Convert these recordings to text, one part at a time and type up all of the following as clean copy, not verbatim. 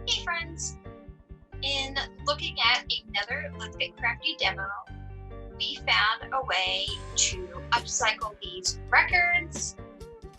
Hey friends! In looking at another Let's Get Crafty demo, we found a way to upcycle these records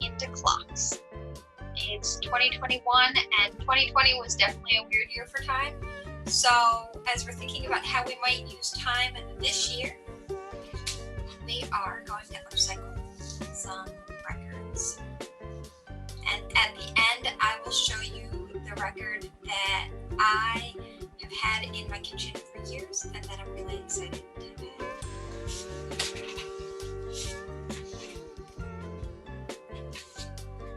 into clocks. It's 2021 and 2020 was definitely a weird year for time. So as we're thinking about how we might use time this year, we are going to upcycle some records. And at the end, I will show you the record that I have had in my kitchen for years and that I'm really excited to have.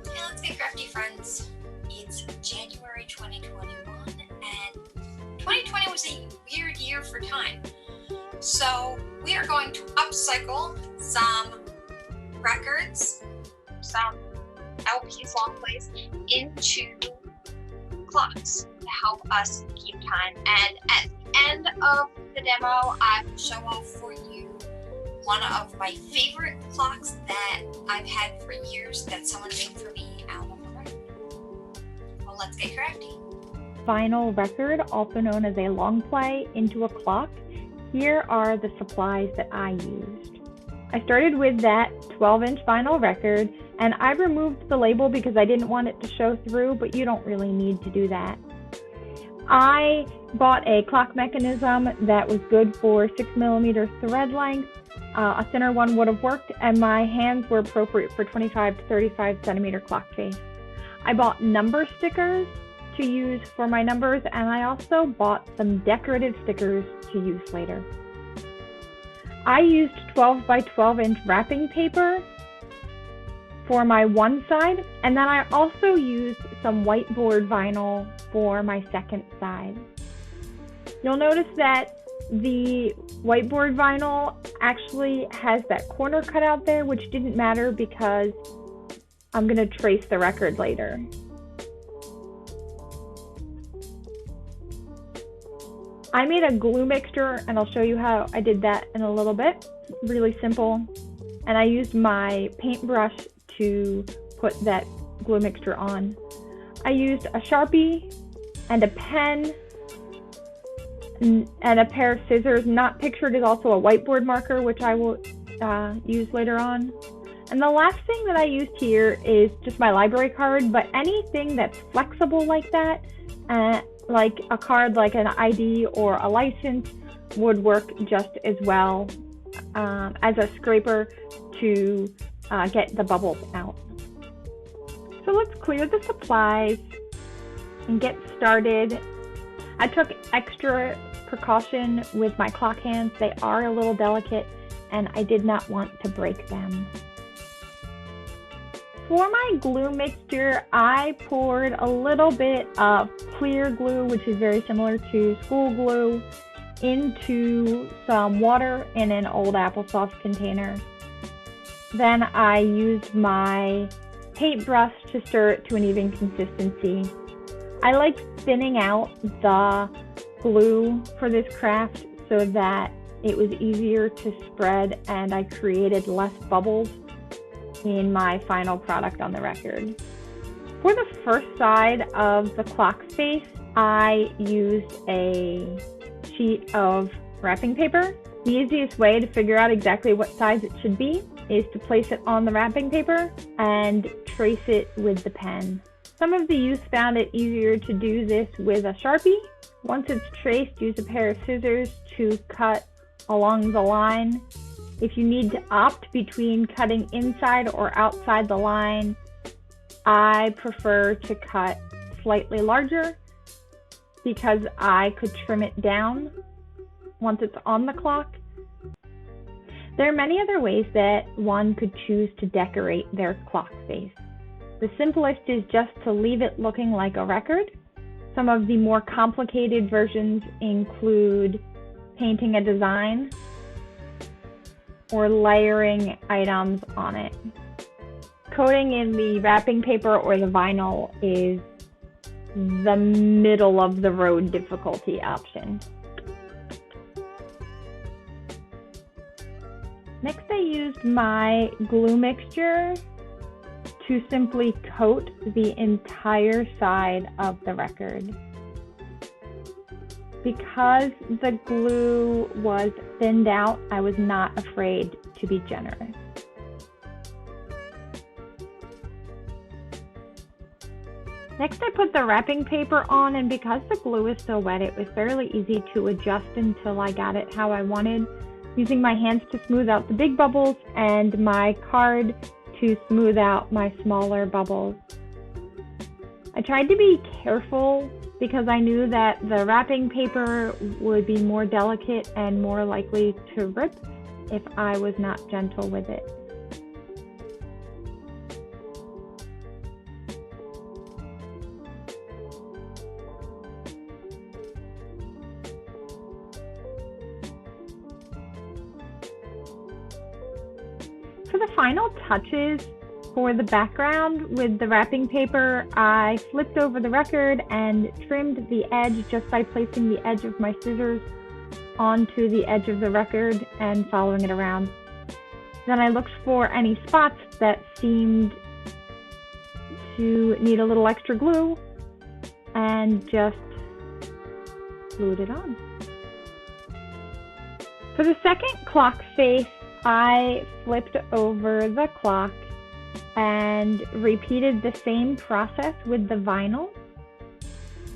Hey, let's get crafty, friends. It's January 2021 and 2020 was a weird year for time. So we are going to upcycle some records, some LPs, long plays, into clocks to help us keep time. And at the end of the demo, I will show off for you one of my favorite clocks that I've had for years that someone made for me out of a record. Well, let's get crafty. Vinyl record, also known as a long play, into a clock. Here are the supplies that I used. I started with that 12-inch vinyl record, and I removed the label because I didn't want it to show through, but you don't really need to do that. I bought a clock mechanism that was good for 6mm thread length. A thinner one would have worked, and my hands were appropriate for 25 to 35 centimeter clock face. I bought number stickers to use for my numbers, and I also bought some decorative stickers to use later. I used 12 by 12 inch wrapping paper for my one side, and then I also used some whiteboard vinyl for my second side. You'll notice that the whiteboard vinyl actually has that corner cut out there, which didn't matter because I'm going to trace the record later. I made a glue mixture, and I'll show you how I did that in a little bit. Really simple. And I used my paintbrush to put that glue mixture on. I used a Sharpie and a pen and a pair of scissors. Not pictured is also a whiteboard marker, which I will use later on. And the last thing that I used here is just my library card, but anything that's flexible like that, like a card like an ID or a license, would work just as well as a scraper to get the bubbles out. So let's clear the supplies and get started. I took extra precaution with my clock hands. They are a little delicate and I did not want to break them. For my glue mixture, I poured a little bit of clear glue, which is very similar to school glue, into some water in an old applesauce container. Then I used my paintbrush to stir it to an even consistency. I like thinning out the glue for this craft so that it was easier to spread and I created less bubbles in my final product on the record. For the first side of the clock face, I used a sheet of wrapping paper. The easiest way to figure out exactly what size it should be is to place it on the wrapping paper and trace it with the pen. Some of the youth found it easier to do this with a Sharpie. Once it's traced, use a pair of scissors to cut along the line. If you need to opt between cutting inside or outside the line, I prefer to cut slightly larger because I could trim it down once it's on the clock. There are many other ways that one could choose to decorate their clock face. The simplest is just to leave it looking like a record. Some of the more complicated versions include painting a design or layering items on it. Coating in the wrapping paper or the vinyl is the middle of the road difficulty option. Next, I used my glue mixture to simply coat the entire side of the record. because the glue was thinned out, I was not afraid to be generous. Next, I put the wrapping paper on, and because the glue is so wet, it was fairly easy to adjust until I got it how I wanted, using my hands to smooth out the big bubbles and my card to smooth out my smaller bubbles. I tried to be careful because I knew that the wrapping paper would be more delicate and more likely to rip if I was not gentle with it. For the final touches for the background with the wrapping paper, I flipped over the record and trimmed the edge just by placing the edge of my scissors onto the edge of the record and following it around. Then I looked for any spots that seemed to need a little extra glue and just glued it on. For the second clock face, I flipped over the clock and repeated the same process with the vinyl.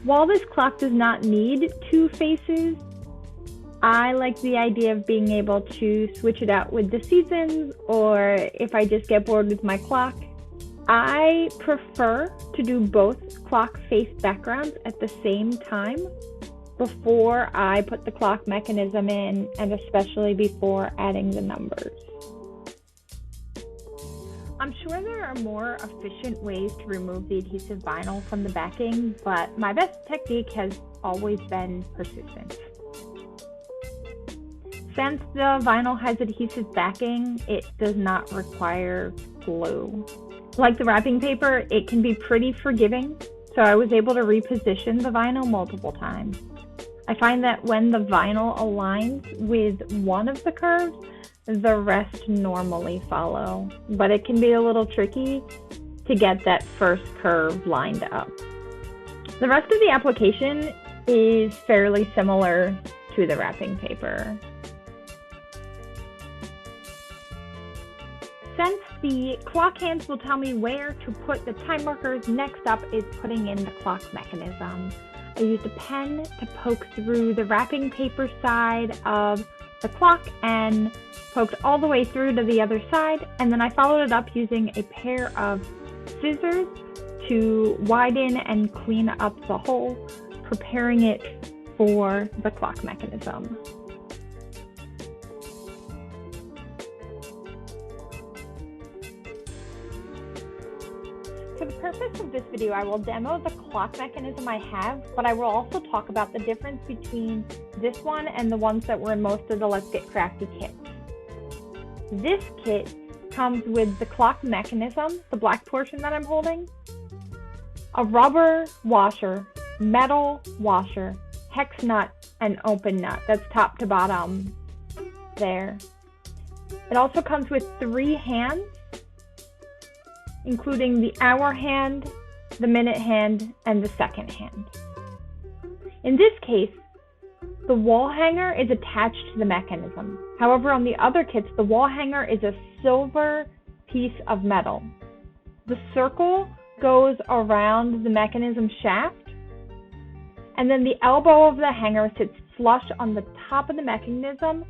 While this clock does not need two faces, I like the idea of being able to switch it out with the seasons, or if I just get bored with my clock. I prefer to do both clock face backgrounds at the same time before I put the clock mechanism in, and especially before adding the numbers. I'm sure there are more efficient ways to remove the adhesive vinyl from the backing, but my best technique has always been persistence. Since the vinyl has adhesive backing, it does not require glue. Like the wrapping paper, it can be pretty forgiving, so I was able to reposition the vinyl multiple times. I find that when the vinyl aligns with one of the curves, the rest normally follow, but it can be a little tricky to get that first curve lined up. The rest of the application is fairly similar to the wrapping paper. Since the clock hands will tell me where to put the time markers, next up is putting in the clock mechanism. I used a pen to poke through the wrapping paper side of the clock and poked all the way through to the other side, and then I followed it up using a pair of scissors to widen and clean up the hole, preparing it for the clock mechanism. For the purpose of this video, I will demo the clock mechanism I have, but I will also talk about the difference between this one and the ones that were in most of the Let's Get Crafty kits. This kit comes with the clock mechanism, the black portion that I'm holding, a rubber washer, metal washer, hex nut, and open nut. That's top to bottom there. It also comes with 3 hands, including the hour hand, the minute hand, and the second hand. In this case, the wall hanger is attached to the mechanism. However, on the other kits, the wall hanger is a silver piece of metal. The circle goes around the mechanism shaft, and then the elbow of the hanger sits flush on the top of the mechanism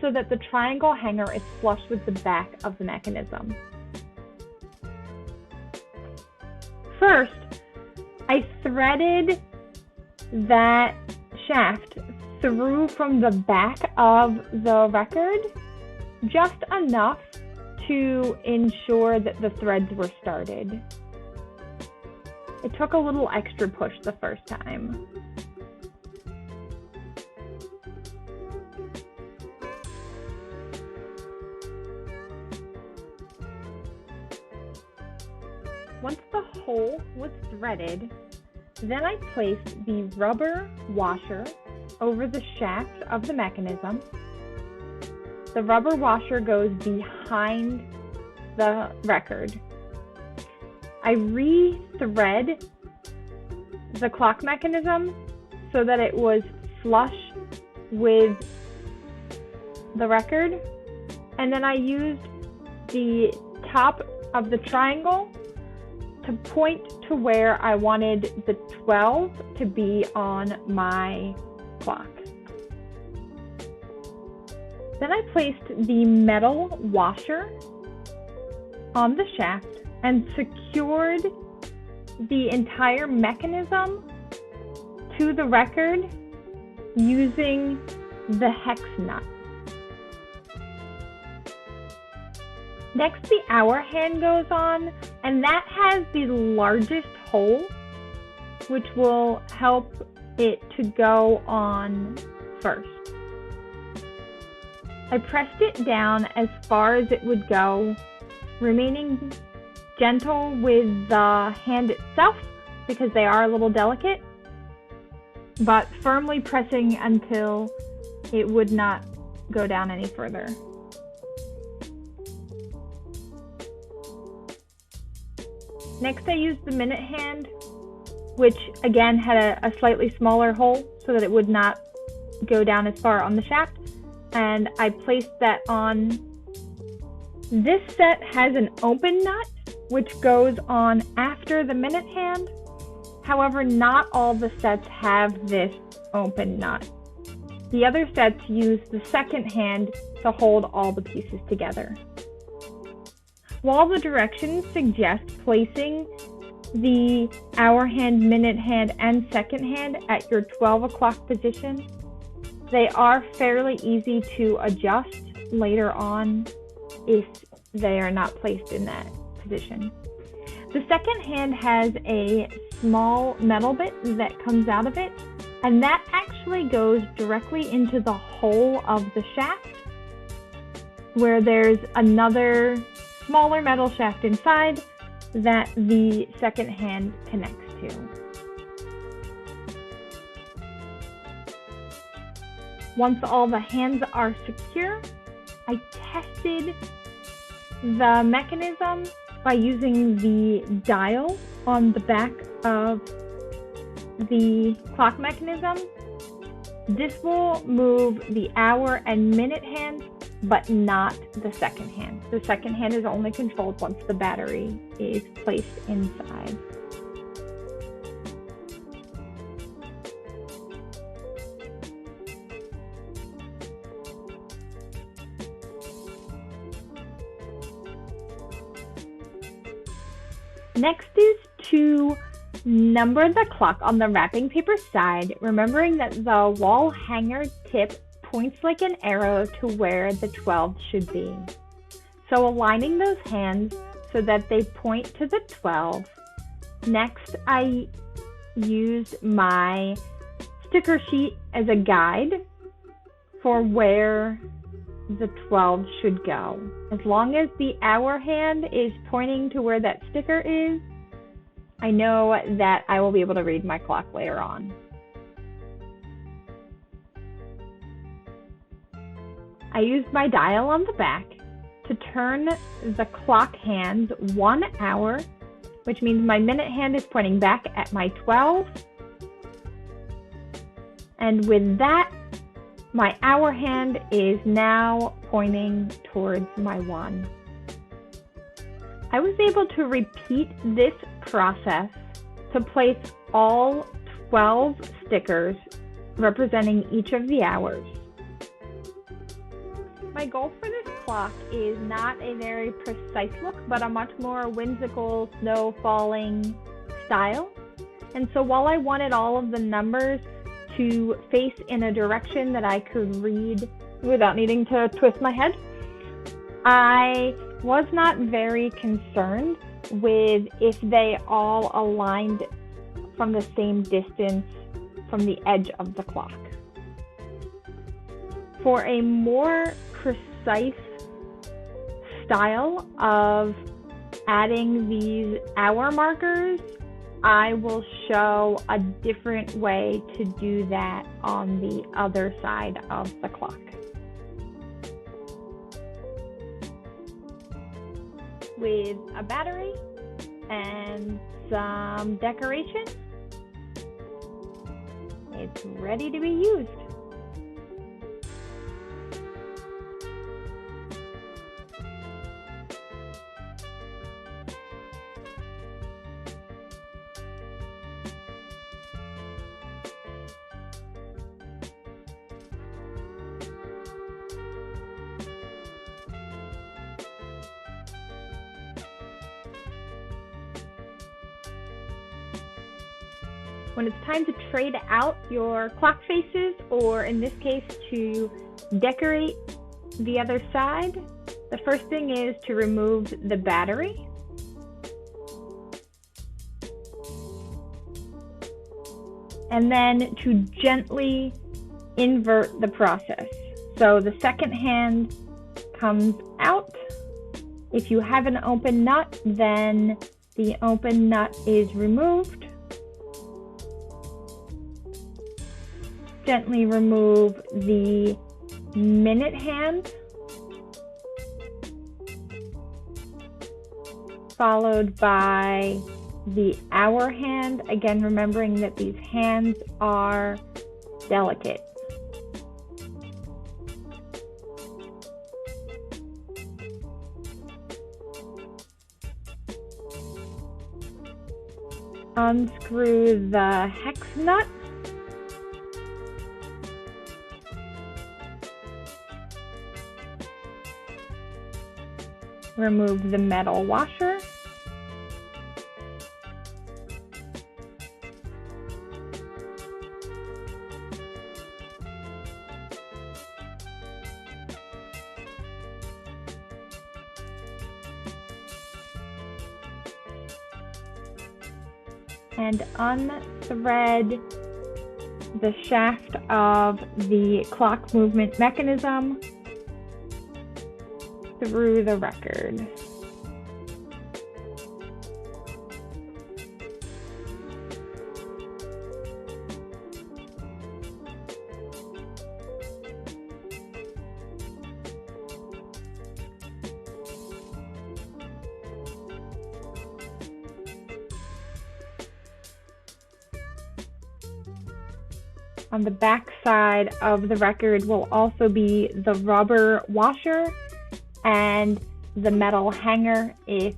so that the triangle hanger is flush with the back of the mechanism. First, I threaded that shaft through from the back of the record, just enough to ensure that the threads were started. It took a little extra push the first time. Once the hole was threaded, then I placed the rubber washer over the shaft of the mechanism. The rubber washer goes behind the record. I re-thread the clock mechanism so that it was flush with the record, and then I used the top of the triangle to point to where I wanted the 12 to be on my clock. Then I placed the metal washer on the shaft and secured the entire mechanism to the record using the hex nut. Next, the hour hand goes on, and that has the largest hole, which will help it to go on first. I pressed it down as far as it would go, remaining gentle with the hand itself because they are a little delicate, but firmly pressing until it would not go down any further. Next, I used the minute hand, which again had a slightly smaller hole so that it would not go down as far on the shaft, and I placed that on. This set has an open nut, which goes on after the minute hand. However, not all the sets have this open nut. The other sets use the second hand to hold all the pieces together. While the directions suggest placing the hour hand, minute hand, and second hand at your 12 o'clock position, they are fairly easy to adjust later on if they are not placed in that position. The second hand has a small metal bit that comes out of it, and that actually goes directly into the hole of the shaft, where there's another smaller metal shaft inside that the second hand connects to. Once all the hands are secure, I tested the mechanism by using the dial on the back of the clock mechanism. This will move the hour and minute hands, but not the second hand. The second hand is only controlled once the battery is placed inside. Next is to number the clock on the wrapping paper side, remembering that the wall hanger tip points like an arrow to where the 12 should be. So aligning those hands so that they point to the 12. Next, I used my sticker sheet as a guide for where the 12 should go. As long as the hour hand is pointing to where that sticker is, I know that I will be able to read my clock later on. I used my dial on the back to turn the clock hands 1 hour, which means my minute hand is pointing back at my 12. And with that, my hour hand is now pointing towards my 1. I was able to repeat this process to place all 12 stickers representing each of the hours. My goal for this clock is not a very precise look, but a much more whimsical snow falling style. And so while I wanted all of the numbers to face in a direction that I could read without needing to twist my head, I was not very concerned with if they all aligned from the same distance from the edge of the clock. For a more precise style of adding these hour markers, I will show a different way to do that on the other side of the clock. With a battery and some decoration, it's ready to be used. When it's time to trade out your clock faces, or in this case to decorate the other side, the first thing is to remove the battery. And then to gently invert the process. So the second hand comes out. If you have an open nut, then the open nut is removed. Gently remove the minute hand, followed by the hour hand, again remembering that these hands are delicate. Unscrew the hex nut. Remove the metal washer. And unthread the shaft of the clock movement mechanism through the record. On the back side of the record will also be the rubber washer and the metal hanger if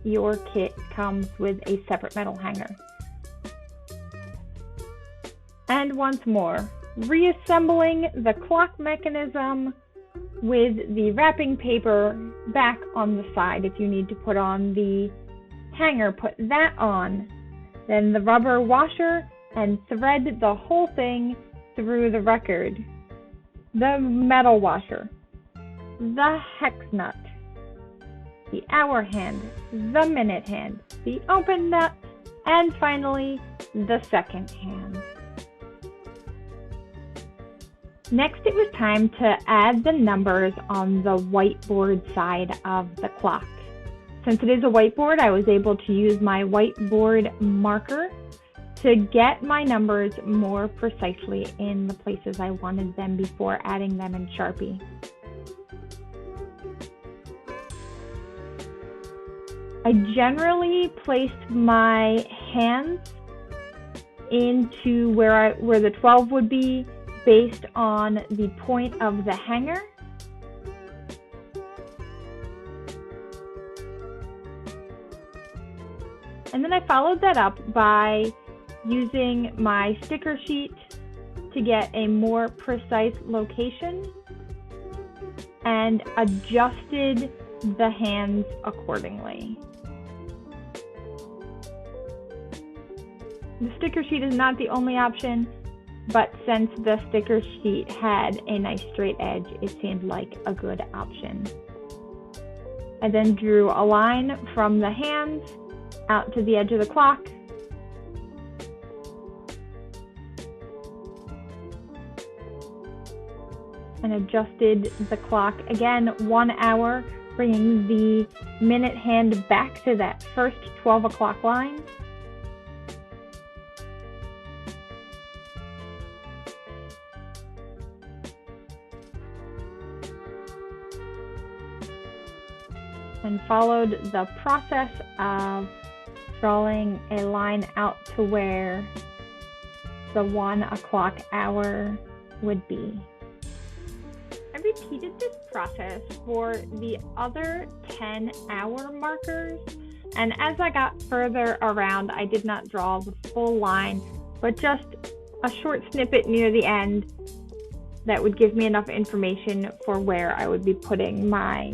your kit comes with a separate metal hanger. And once more, reassembling the clock mechanism with the wrapping paper back on the side. If you need to put on the hanger, put that on. Then the rubber washer, and thread the whole thing through the record. The metal washer, the hex nut, the hour hand, the minute hand, the open nut, and finally the second hand. Next, it was time to add the numbers on the whiteboard side of the clock. Since it is a whiteboard, I was able to use my whiteboard marker to get my numbers more precisely in the places I wanted them before adding them in Sharpie. I generally placed my hands into where the 12 would be based on the point of the hanger. And then I followed that up by using my sticker sheet to get a more precise location and adjusted the hands accordingly. The sticker sheet is not the only option, but since the sticker sheet had a nice straight edge, it seemed like a good option. I then drew a line from the hands out to the edge of the clock, and adjusted the clock again 1 hour, bringing the minute hand back to that first 12 o'clock line. And followed the process of drawing a line out to where the 1 o'clock hour would be. I repeated this process for the other 10-hour markers, and as I got further around, I did not draw the full line, but just a short snippet near the end that would give me enough information for where I would be putting my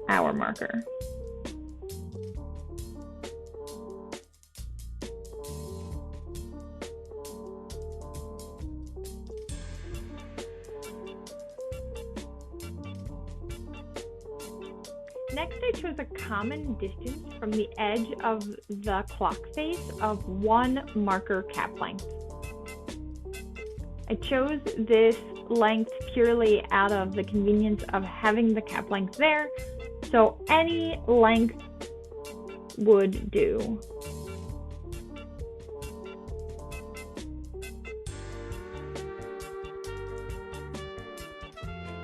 hour marker. Next, I chose a common distance from the edge of the clock face of 1 marker cap length. I chose this length purely out of the convenience of having the cap length there, so any length would do.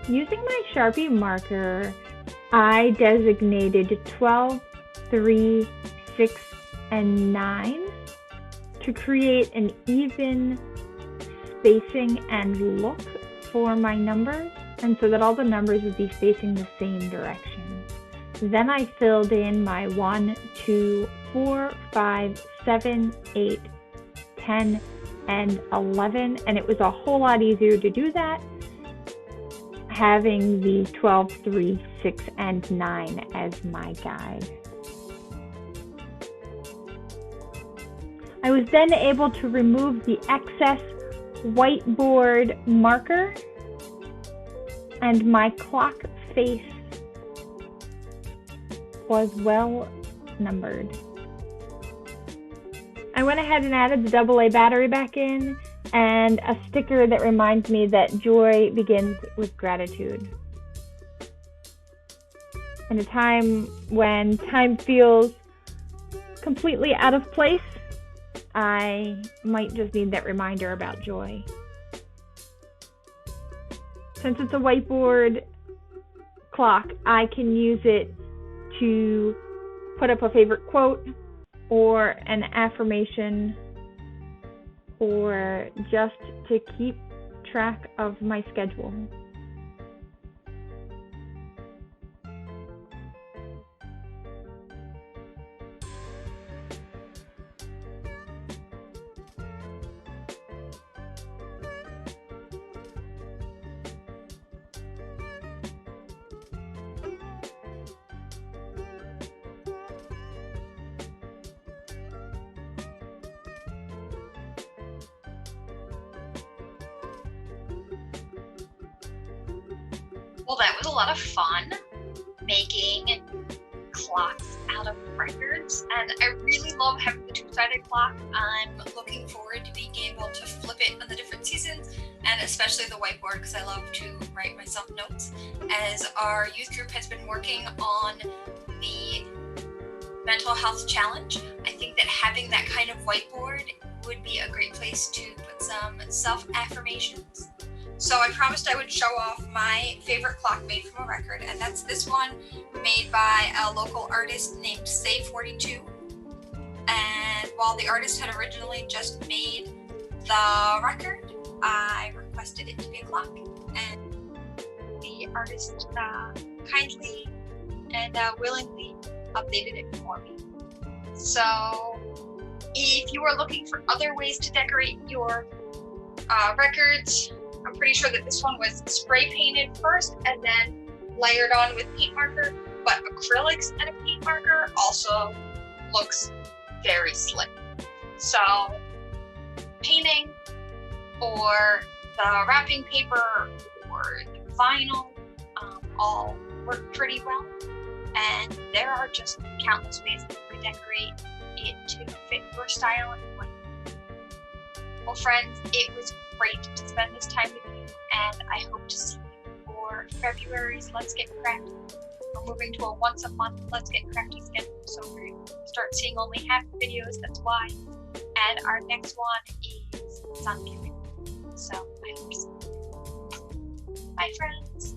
Using my Sharpie marker, I designated 12, 3, 6, and 9 to create an even spacing and look for my numbers, and so that all the numbers would be facing the same direction. Then I filled in my 1, 2, 4, 5, 7, 8, 10, and 11, and it was a whole lot easier to do that having the 12, 3, 6, and 9 as my guide. I was then able to remove the excess whiteboard marker, and my clock face was well numbered. I went ahead and added the AA battery back in, and a sticker that reminds me that joy begins with gratitude. In a time when time feels completely out of place, I might just need that reminder about joy. Since it's a whiteboard clock, I can use it to put up a favorite quote or an affirmation, or just to keep track of my schedule. Well, that was a lot of fun making clocks out of records, and I really love having the two-sided clock. I'm looking forward to being able to flip it on the different seasons, and especially the whiteboard, because I love to write myself notes. As our youth group has been working on the mental health challenge, I think that having that kind of whiteboard would be a great place to put some self-affirmations. So I promised I would show off my favorite clock made from a record, and that's this one made by a local artist named Say42. And while the artist had originally just made the record, I requested it to be a clock, and the artist kindly and willingly updated it for me. So if you are looking for other ways to decorate your records, I'm pretty sure that this one was spray painted first and then layered on with paint marker, but acrylics and a paint marker also looks very slick. So painting or the wrapping paper or the vinyl all work pretty well, and there are just countless ways to redecorate it to fit your style and way. Well, friends, it was great to spend this time with you, and I hope to see you for February's Let's Get Crafty. We're moving to a once a month Let's Get Crafty schedule, so we're going to start seeing only half the videos, that's why. And our next one is Sun Giving. So I hope to see you. Bye, friends.